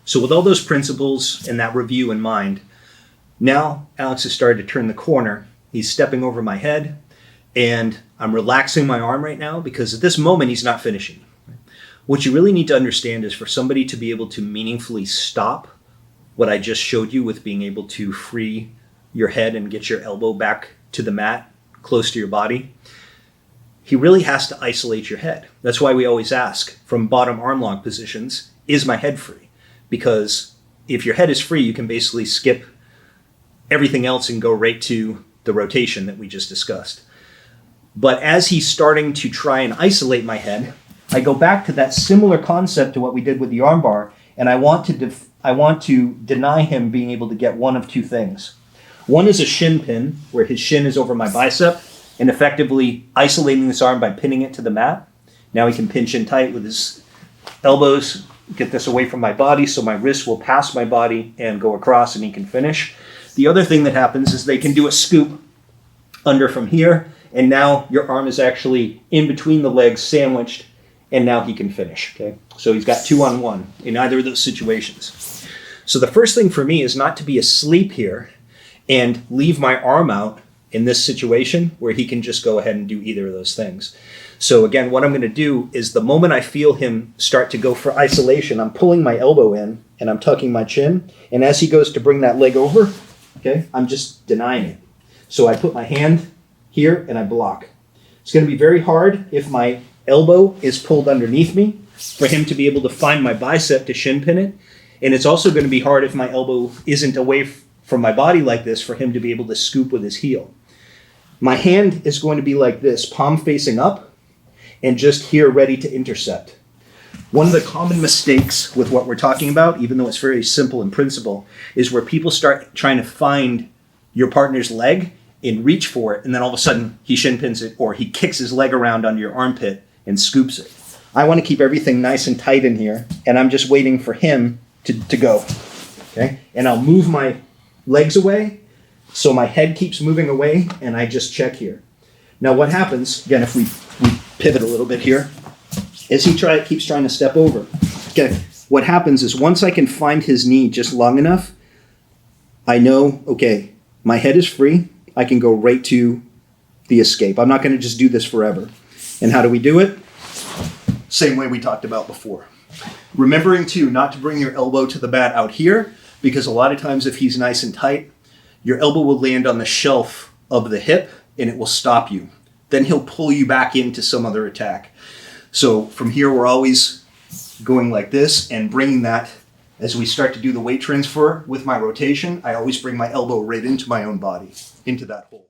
So with all those principles and that review in mind, now Alex has started to turn the corner. He's stepping over my head, and I'm relaxing my arm right now because at this moment he's not finishing. What you really need to understand is for somebody to be able to meaningfully stop what I just showed you with being able to free your head and get your elbow back to the mat close to your body, he really has to isolate your head. That's why we always ask from bottom arm lock positions, is my head free? Because if your head is free, you can basically skip everything else and go right to the rotation that we just discussed. But as he's starting to try and isolate my head, I go back to that similar concept to what we did with the armbar, and I want to deny him being able to get one of two things. One is a shin pin, where his shin is over my bicep, and effectively isolating this arm by pinning it to the mat. Now he can pinch in tight with his elbows, get this away from my body so my wrist will pass my body and go across and he can finish. The other thing that happens is they can do a scoop under from here, and now your arm is actually in between the legs, sandwiched, and now he can finish. Okay, so he's got 2-on-1 in either of those situations. So the first thing for me is not to be asleep here and leave my arm out in this situation where he can just go ahead and do either of those things. So again, what I'm going to do is the moment I feel him start to go for isolation, I'm pulling my elbow in and I'm tucking my chin. And as he goes to bring that leg over, okay, I'm just denying it. So I put my hand here and I block. It's going to be very hard if my elbow is pulled underneath me for him to be able to find my bicep to shin pin it. And it's also going to be hard if my elbow isn't away from my body like this for him to be able to scoop with his heel. My hand is going to be like this, palm facing up, and just here ready to intercept. One of the common mistakes with what we're talking about, even though it's very simple in principle, is where people start trying to find your partner's leg and reach for it, and then all of a sudden he shin pins it or he kicks his leg around under your armpit and scoops it. I want to keep everything nice and tight in here, and I'm just waiting for him to go. Okay? And I'll move my legs away so my head keeps moving away, and I just check here. Now what happens, again, if we pivot a little bit here, is he keeps trying to step over. Okay, what happens is once I can find his knee just long enough, I know, okay, my head is free. I can go right to the escape. I'm not going to just do this forever. And how do we do it? Same way we talked about before. Remembering too, not to bring your elbow to the mat out here, because a lot of times if he's nice and tight, your elbow will land on the shelf of the hip and it will stop you. Then he'll pull you back into some other attack. So from here, we're always going like this and bringing that as we start to do the weight transfer with my rotation. I always bring my elbow right into my own body, into that hole.